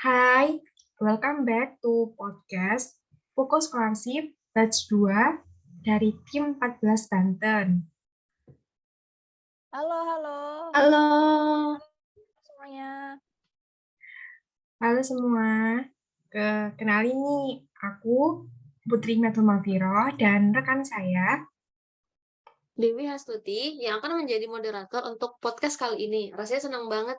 Hai, welcome back to podcast Fokus Scholarship Batch 2 dari tim 14 Banten. Halo Halo. semuanya. Halo semua, kenalin nih, aku Putri Natumafiro dan rekan saya. Dewi Hastuti yang akan menjadi moderator untuk podcast kali ini. Rasanya senang banget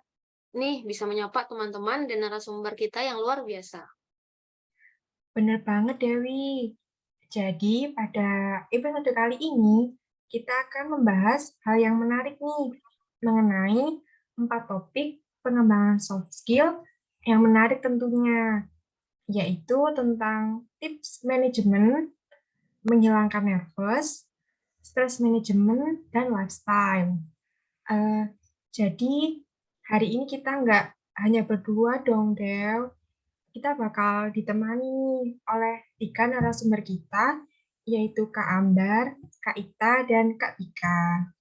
nih bisa menyapa teman-teman dan narasumber kita yang luar biasa. Bener banget Dewi. Jadi pada episode kali ini kita akan membahas hal yang menarik nih mengenai 4 topik pengembangan soft skill yang menarik tentunya, yaitu tentang tips manajemen, menghilangkan nervous, stress management, dan lifestyle. Jadi hari ini kita nggak hanya berdua dong, Del. Kita bakal ditemani oleh 3 narasumber kita, yaitu Kak Ambar, Kak Ita, dan Kak Tika.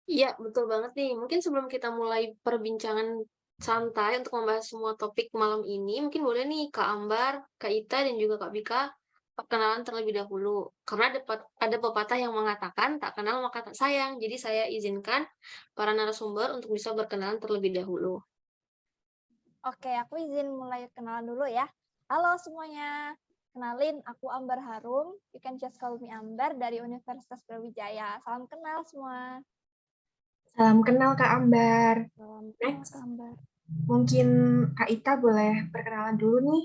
Iya, betul banget nih. Mungkin sebelum kita mulai perbincangan santai untuk membahas semua topik malam ini, mungkin boleh nih Kak Ambar, Kak Ita, dan juga Kak Bika perkenalan terlebih dahulu. Karena ada pepatah yang mengatakan, tak kenal maka tak sayang. Jadi saya izinkan para narasumber untuk bisa berkenalan terlebih dahulu. Oke, aku izin mulai kenalan dulu ya. Halo semuanya. Kenalin, aku Ambar Harum. You can just call me Ambar dari Universitas Brawijaya. Salam kenal semua. Salam kenal Kak Ambar. Salam kenal Next, Kak Ambar. mungkin Kak Ita boleh perkenalan dulu nih.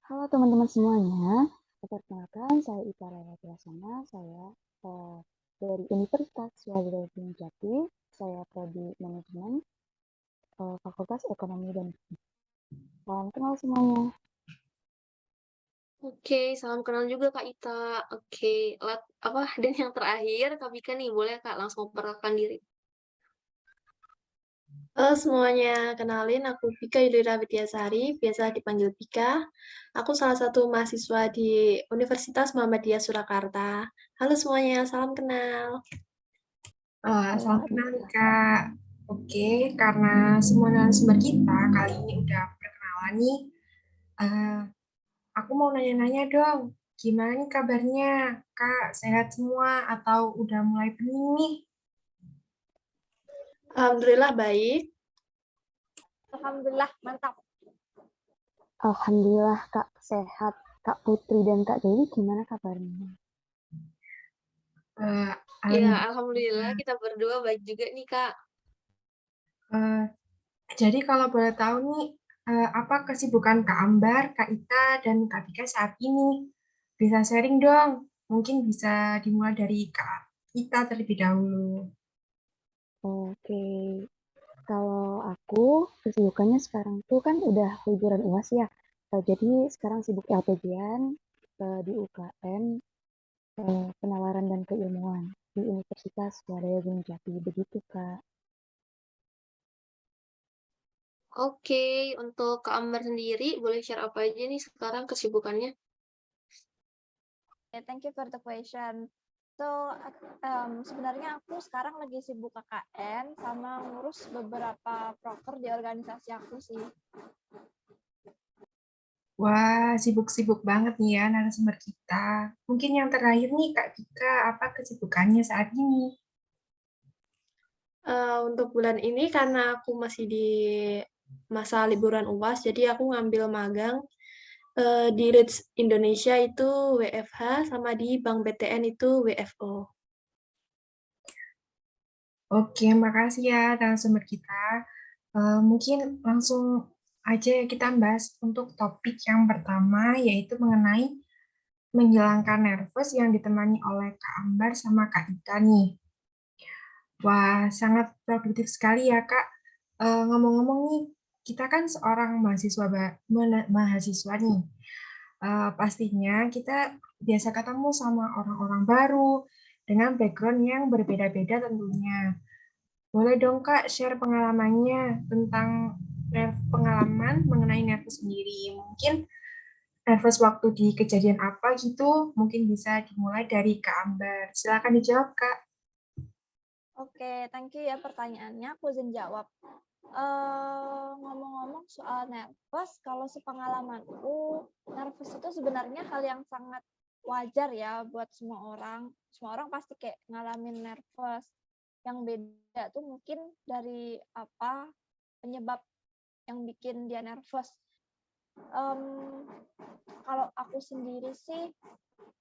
Halo teman-teman semuanya, perkenalkan saya Ita Lewati Lasana, saya dari Universitas Swadaya Jati, saya prodi manajemen Fakultas Ekonomi dan Bisnis. Salam kenal semuanya. Oke, salam kenal juga Kak Ita. Oke, dan yang terakhir Kak Bika nih, boleh Kak langsung perkenalkan diri. Halo semuanya, kenalin aku Bika Yudhira Widyasari, biasa dipanggil Bika. Aku salah satu mahasiswa di Universitas Muhammadiyah Surakarta. Halo semuanya, salam kenal. Salam kenal nih Kak. Oke, karena semua narasumber kita kali ini udah perkenalan nih, aku mau nanya-nanya dong, gimana nih kabarnya? Kak, sehat semua atau udah mulai pening nih? Alhamdulillah baik. Alhamdulillah, mantap. Alhamdulillah Kak sehat. Kak Putri dan Kak Dewi gimana kabarnya? Ya, alhamdulillah kita berdua baik juga nih Kak. Jadi kalau boleh tahu nih, apa kesibukan Kak Ambar, Kak Ita, dan Kak Tika saat ini? Bisa sharing dong. Mungkin bisa dimulai dari Kak Ita terlebih dahulu. Oke, kalau aku kesibukannya sekarang tuh kan udah liburan UAS ya. Jadi sekarang sibuk LPDN di UKM, penalaran dan keilmuan di Universitas Swadaya Jati. Begitu Kak. Oke, untuk Kak Ambar sendiri, boleh share apa aja nih sekarang kesibukannya? Thank you for the question. So, sebenarnya aku sekarang lagi sibuk KKN sama ngurus beberapa proker di organisasi aku sih. Wah, sibuk-sibuk banget nih ya narasumber kita. Mungkin yang terakhir nih Kak Tika, apa kesibukannya saat ini? Untuk bulan ini karena aku masih di masa liburan UAS, jadi aku ngambil magang di Reach Indonesia itu WFH, sama di Bank BTN itu WFO. Oke, makasih ya narasumber kita. Mungkin langsung aja kita bahas untuk topik yang pertama, yaitu mengenai menghilangkan nervous yang ditemani oleh Kak Ambar sama Kak Ita nih. Wah, sangat produktif sekali ya Kak. Ngomong-ngomong nih, kita kan seorang mahasiswa nih. Pastinya kita biasa ketemu sama orang-orang baru dengan background yang berbeda-beda tentunya. Boleh dong Kak share pengalamannya tentang pengalaman mengenai nervous sendiri. Mungkin nervous waktu di kejadian apa gitu, mungkin bisa dimulai dari Kak Ambar. Silakan dijawab Kak. Oke, thank you ya pertanyaannya. Aku izin jawab. Ngomong-ngomong soal nervous, kalau sepengalamanku, nervous itu sebenarnya hal yang sangat wajar ya buat semua orang. Semua orang pasti kayak ngalamin nervous. Yang beda tuh mungkin dari apa penyebab yang bikin dia nervous. Kalau aku sendiri sih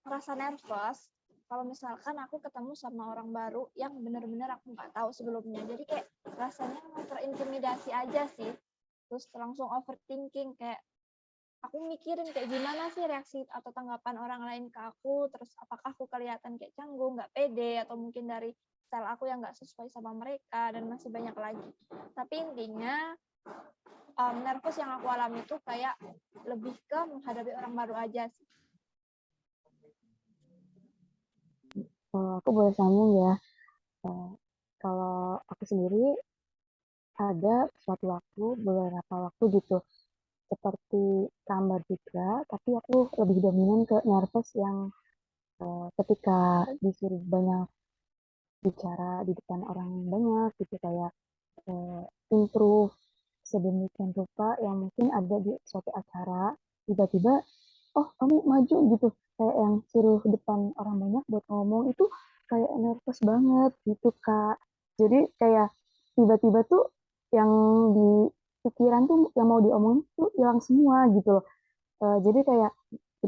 ngerasa nervous kalau misalkan aku ketemu sama orang baru yang benar-benar aku nggak tahu sebelumnya. Jadi kayak rasanya terintimidasi aja sih. Terus langsung overthinking, kayak aku mikirin kayak gimana sih reaksi atau tanggapan orang lain ke aku, terus apakah aku kelihatan kayak canggung, nggak pede, atau mungkin dari style aku yang nggak sesuai sama mereka, dan masih banyak lagi. Tapi intinya, nervous yang aku alami itu kayak lebih ke menghadapi orang baru aja sih. Aku boleh sambung ya. Kalau aku sendiri ada suatu waktu, beberapa waktu gitu, seperti gambar juga, tapi aku lebih dominan ke nervous yang ketika disuruh banyak bicara di depan orang banyak gitu, kayak improve sedemikian rupa yang mungkin ada di suatu acara, tiba-tiba oh kamu maju gitu, kayak yang suruh depan orang banyak buat ngomong itu kayak nervous banget gitu Kak. Jadi kayak tiba-tiba tuh yang di pikiran tuh yang mau diomongin tuh hilang semua gitu loh. Jadi kayak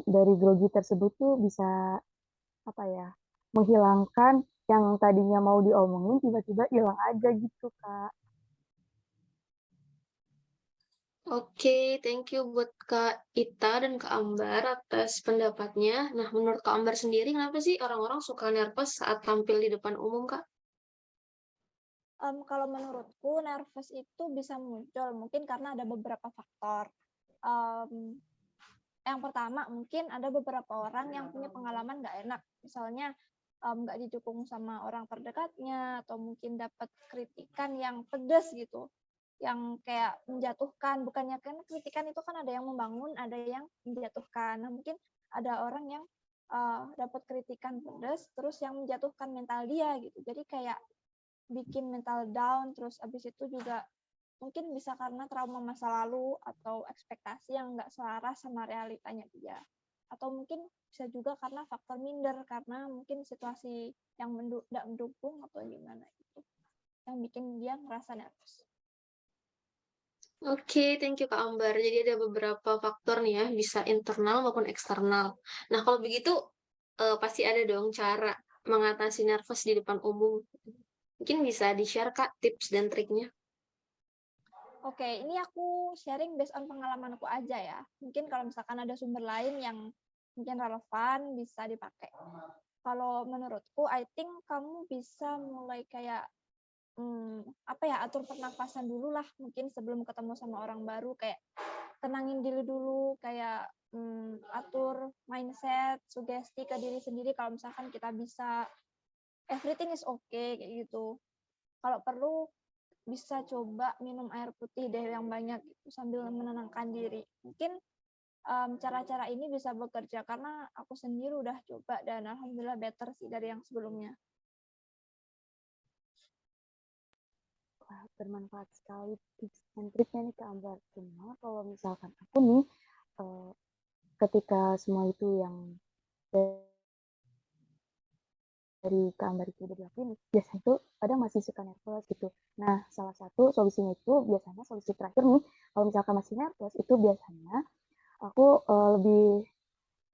dari grogi tersebut tuh bisa apa ya, menghilangkan yang tadinya mau diomongin tiba-tiba hilang aja gitu Kak. Oke, thank you buat Kak Ita dan Kak Ambar atas pendapatnya. Nah, menurut Kak Ambar sendiri, kenapa sih orang-orang suka nervous saat tampil di depan umum, Kak? Kalau menurutku nervous itu bisa muncul mungkin karena ada beberapa faktor. Yang pertama mungkin ada beberapa orang yang punya pengalaman nggak enak, misalnya nggak didukung sama orang terdekatnya, atau mungkin dapat kritikan yang pedas gitu, yang kayak menjatuhkan. Bukannya kan kritikan itu kan ada yang membangun, ada yang menjatuhkan. Nah mungkin ada orang yang dapat kritikan pedas terus yang menjatuhkan mental dia gitu, jadi kayak bikin mental down. Terus abis itu juga mungkin bisa karena trauma masa lalu atau ekspektasi yang nggak selaras sama realitanya dia. Atau mungkin bisa juga karena faktor minder, karena mungkin situasi yang tidak mendukung atau gimana gitu, yang bikin dia ngerasa nervous. Oke, thank you Kak Ambar. Jadi ada beberapa faktor nih ya, bisa internal maupun eksternal. Nah, kalau begitu pasti ada dong cara mengatasi nervous di depan umum. Mungkin bisa di-share Kak tips dan triknya. Oke, ini aku sharing based on pengalamanku aja ya. Mungkin kalau misalkan ada sumber lain yang mungkin relevan, bisa dipakai. Kalau menurutku, I think kamu bisa mulai kayak atur pernapasan dulu lah, mungkin sebelum ketemu sama orang baru, kayak tenangin diri dulu, kayak atur mindset, sugesti ke diri sendiri kalau misalkan kita bisa, everything is okay kayak gitu. Kalau perlu bisa coba minum air putih deh yang banyak gitu, sambil menenangkan diri. Mungkin cara-cara ini bisa bekerja karena aku sendiri udah coba dan alhamdulillah better sih dari yang sebelumnya. Wah, bermanfaat sekali tips dan triknya nih Kak Ambar. Cuma kalau misalkan aku nih, ketika semua itu yang dari Kak Ambar itu udah dilakuin, biasanya tuh kadang masih suka nervous gitu. Nah, salah satu solusinya itu biasanya solusi terakhir nih, kalau misalkan masih nervous itu biasanya aku lebih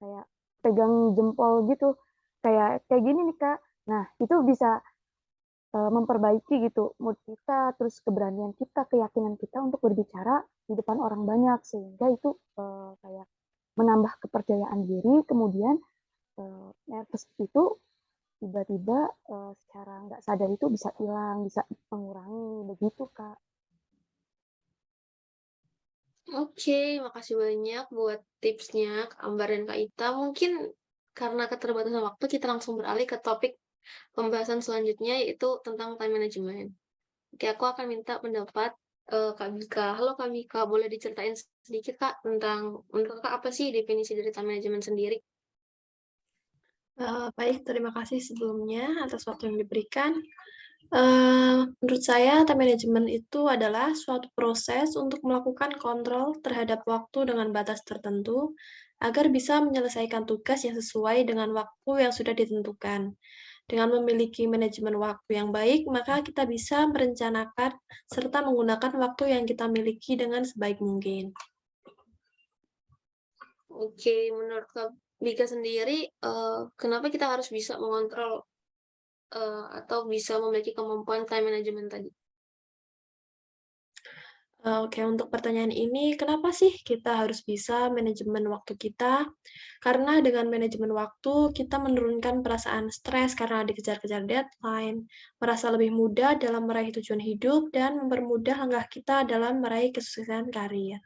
kayak pegang jempol gitu, kayak gini nih Kak. Nah, itu bisa memperbaiki gitu mood kita, terus keberanian kita, keyakinan kita untuk berbicara di depan orang banyak, sehingga itu kayak menambah kepercayaan diri. Kemudian nervous itu tiba-tiba secara nggak sadar itu bisa hilang, bisa mengurangi begitu Kak. Oke, makasih banyak buat tipsnya Kak Ambar dan Kak Ita. Mungkin karena keterbatasan waktu, kita langsung beralih ke topik pembahasan selanjutnya, yaitu tentang time management. Oke, aku akan minta pendapat Kak Bika. Halo Kak Bika, boleh diceritain sedikit Kak tentang menurut Kak apa sih definisi dari time management sendiri? Baik, terima kasih sebelumnya atas waktu yang diberikan. Menurut saya, time management itu adalah suatu proses untuk melakukan kontrol terhadap waktu dengan batas tertentu agar bisa menyelesaikan tugas yang sesuai dengan waktu yang sudah ditentukan. Dengan memiliki manajemen waktu yang baik, maka kita bisa merencanakan serta menggunakan waktu yang kita miliki dengan sebaik mungkin. Oke, menurut Kak Bika sendiri, kenapa kita harus bisa mengontrol atau bisa memiliki kemampuan time management tadi? Oke, untuk pertanyaan ini, kenapa sih kita harus bisa manajemen waktu kita? Karena dengan manajemen waktu, kita menurunkan perasaan stres karena dikejar-kejar deadline, merasa lebih mudah dalam meraih tujuan hidup, dan mempermudah langkah kita dalam meraih kesuksesan karir.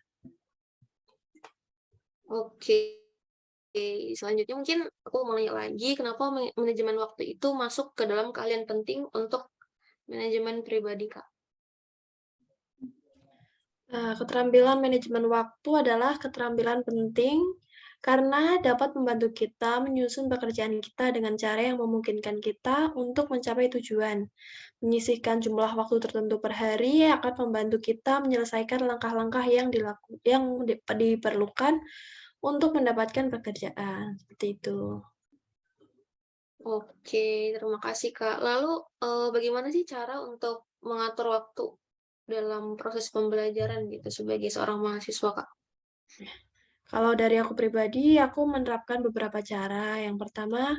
Oke, selanjutnya mungkin aku mau nanya lagi, kenapa manajemen waktu itu masuk ke dalam keahlian penting untuk manajemen pribadi, Kak? Keterampilan manajemen waktu adalah keterampilan penting karena dapat membantu kita menyusun pekerjaan kita dengan cara yang memungkinkan kita untuk mencapai tujuan. Menyisihkan jumlah waktu tertentu per hari akan membantu kita menyelesaikan langkah-langkah yang diperlukan untuk mendapatkan pekerjaan. Seperti itu. Oke, terima kasih, Kak. Lalu, bagaimana sih cara untuk mengatur waktu dalam proses pembelajaran gitu sebagai seorang mahasiswa, Kak? Kalau dari aku pribadi, aku menerapkan beberapa cara. Yang pertama,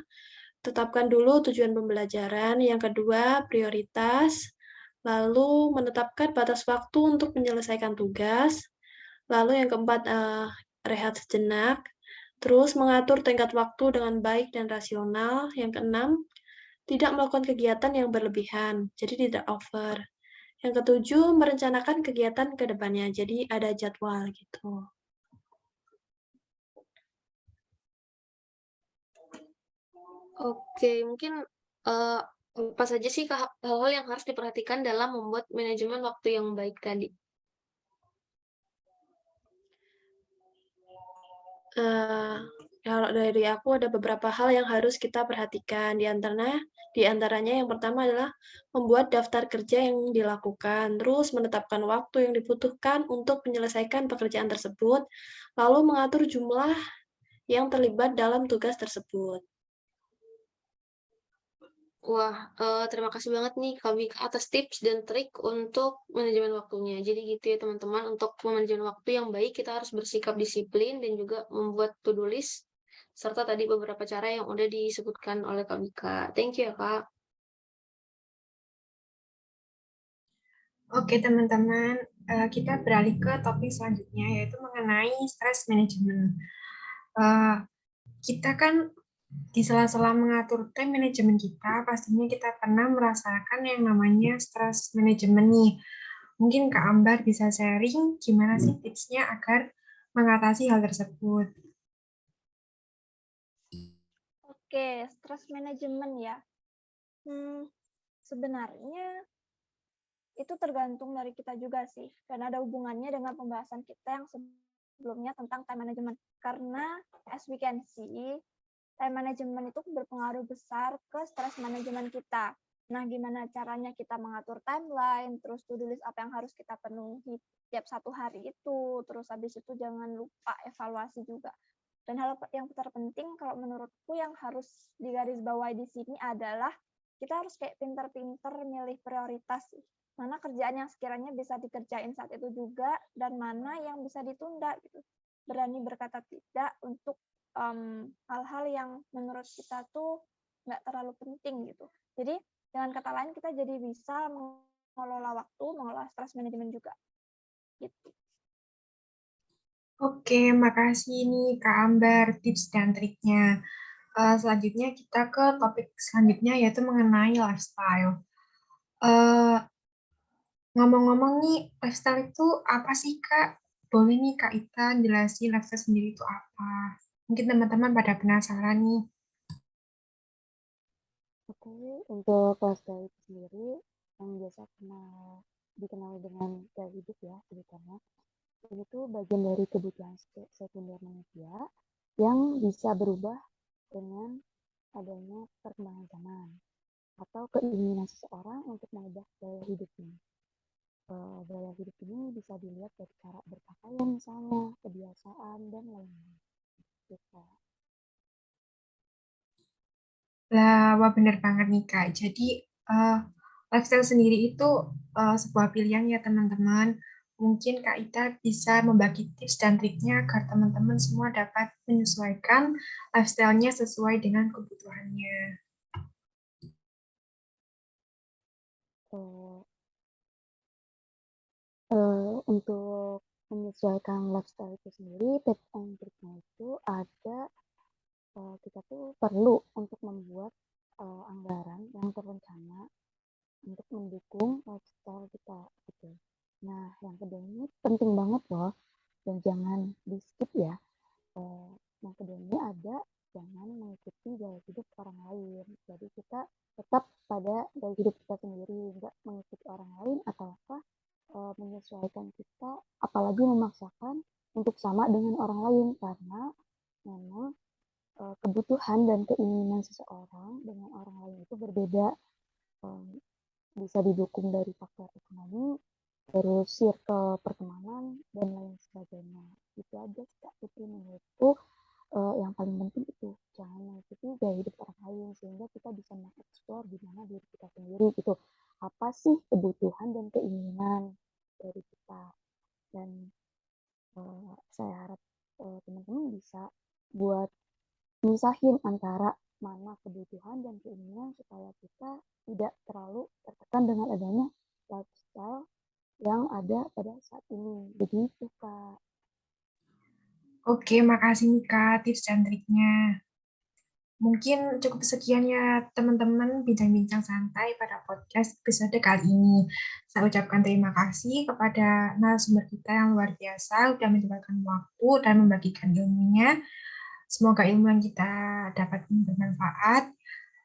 tetapkan dulu tujuan pembelajaran. Yang kedua, prioritas. Lalu menetapkan batas waktu untuk menyelesaikan tugas. Lalu yang keempat, rehat sejenak. Terus mengatur tenggat waktu dengan baik dan rasional. Yang keenam, tidak melakukan kegiatan yang berlebihan, jadi tidak over. Yang ketujuh, merencanakan kegiatan ke depannya, jadi ada jadwal gitu. Oke, mungkin, apa saja sih, Kak, hal-hal yang harus diperhatikan dalam membuat manajemen waktu yang baik tadi? Eee, Kalau dari aku ada beberapa hal yang harus kita perhatikan, di antaranya yang pertama adalah membuat daftar kerja yang dilakukan, terus menetapkan waktu yang dibutuhkan untuk menyelesaikan pekerjaan tersebut, lalu mengatur jumlah yang terlibat dalam tugas tersebut. Wah, terima kasih banget nih Kak Bika atas tips dan trik untuk manajemen waktunya. Jadi gitu ya teman-teman, untuk manajemen waktu yang baik kita harus bersikap disiplin dan juga membuat to-do list, serta tadi beberapa cara yang udah disebutkan oleh Kak Bika. Thank you ya Kak. Oke teman-teman, kita beralih ke topik selanjutnya yaitu mengenai stress management. Eh, Kita kan di sela-sela mengatur time manajemen kita, pastinya kita pernah merasakan yang namanya stress management nih. Mungkin Kak Ambar bisa sharing gimana sih tipsnya agar mengatasi hal tersebut. Oke, stress management ya. Sebenarnya itu tergantung dari kita juga sih, dan ada hubungannya dengan pembahasan kita yang sebelumnya tentang time management. Karena as we can see, time management itu berpengaruh besar ke stress management kita. Nah, gimana caranya kita mengatur timeline, terus to-do list apa yang harus kita penuhi tiap satu hari itu, terus habis itu jangan lupa evaluasi juga. Dan hal yang terpenting kalau menurutku yang harus digarisbawahi di sini adalah kita harus kayak pinter-pinter milih prioritas sih. Mana kerjaan yang sekiranya bisa dikerjain saat itu juga, dan mana yang bisa ditunda gitu. Berani berkata tidak untuk hal-hal yang menurut kita tuh nggak terlalu penting gitu. Jadi dengan kata lain kita jadi bisa mengelola waktu, mengelola stress management juga. Gitu. Oke, makasih nih Kak Ambar tips dan triknya. Selanjutnya kita ke topik selanjutnya yaitu mengenai lifestyle. Eh, Ngomong-ngomong nih, lifestyle itu apa sih Kak? Boleh nih Kak Ita jelasin lifestyle sendiri itu apa? Mungkin teman-teman pada penasaran nih. Oke, untuk lifestyle itu sendiri yang biasa dikenal dengan gaya hidup ya sebutannya. Ini tuh bagian dari kebutuhan sekunder manusia yang bisa berubah dengan adanya perkembangan zaman. atau keinginan seseorang untuk mengubah gaya hidupnya. Gaya hidup ini bisa dilihat dari cara berpakaian misalnya, kebiasaan, dan lain-lain. Gitu. Lah, wah bener banget nih Kak. Jadi lifestyle sendiri itu sebuah pilihan ya teman-teman. Mungkin Kak Ita bisa membagi tips dan triknya agar teman-teman semua dapat menyesuaikan lifestyle-nya sesuai dengan kebutuhannya. Untuk menyesuaikan lifestyle itu sendiri, tips and triknya itu ada, kita tuh perlu untuk membuat anggaran yang terencana untuk mendukung lifestyle kita gitu. Nah, yang kedua ini penting banget loh dan jangan di skip ya. Yang kedua ini ada jangan mengikuti gaya hidup orang lain. Jadi kita tetap pada gaya hidup kita sendiri, nggak mengikuti orang lain atau apa menyesuaikan kita, apalagi memaksakan untuk sama dengan orang lain karena memang kebutuhan dan keinginan seseorang dengan orang lain itu berbeda. Bisa didukung dari faktor ekonomi, terus circle pertemanan, dan lain sebagainya. Itu aja sih Kak Putri menurutku yang paling penting itu jangan mengikuti gaya hidup orang lain sehingga kita bisa mengeksplor gimana diri kita sendiri gitu. Apa sih kebutuhan dan keinginan dari kita dan saya harap teman-teman bisa buat misahin antara mana kebutuhan dan keinginan supaya kita tidak terlalu tertekan dengan adanya lifestyle yang ada pada saat ini. Begitu, Kak. Oke, makasih nih Kak tips dan triknya. Mungkin cukup sekian ya teman-teman bincang-bincang santai pada podcast episode kali ini. Saya ucapkan terima kasih kepada narasumber kita yang luar biasa sudah menyempatkan waktu dan membagikan ilmunya. Semoga ilmu yang kita dapat bermanfaat.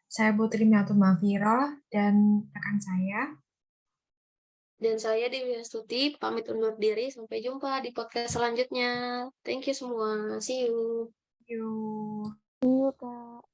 Saya Putri Miatul Mafiro dan rekan saya. Dan saya Dewi Astuti, pamit undur diri. Sampai jumpa di podcast selanjutnya. Thank you semua. See you. Yuk. See you, Kak.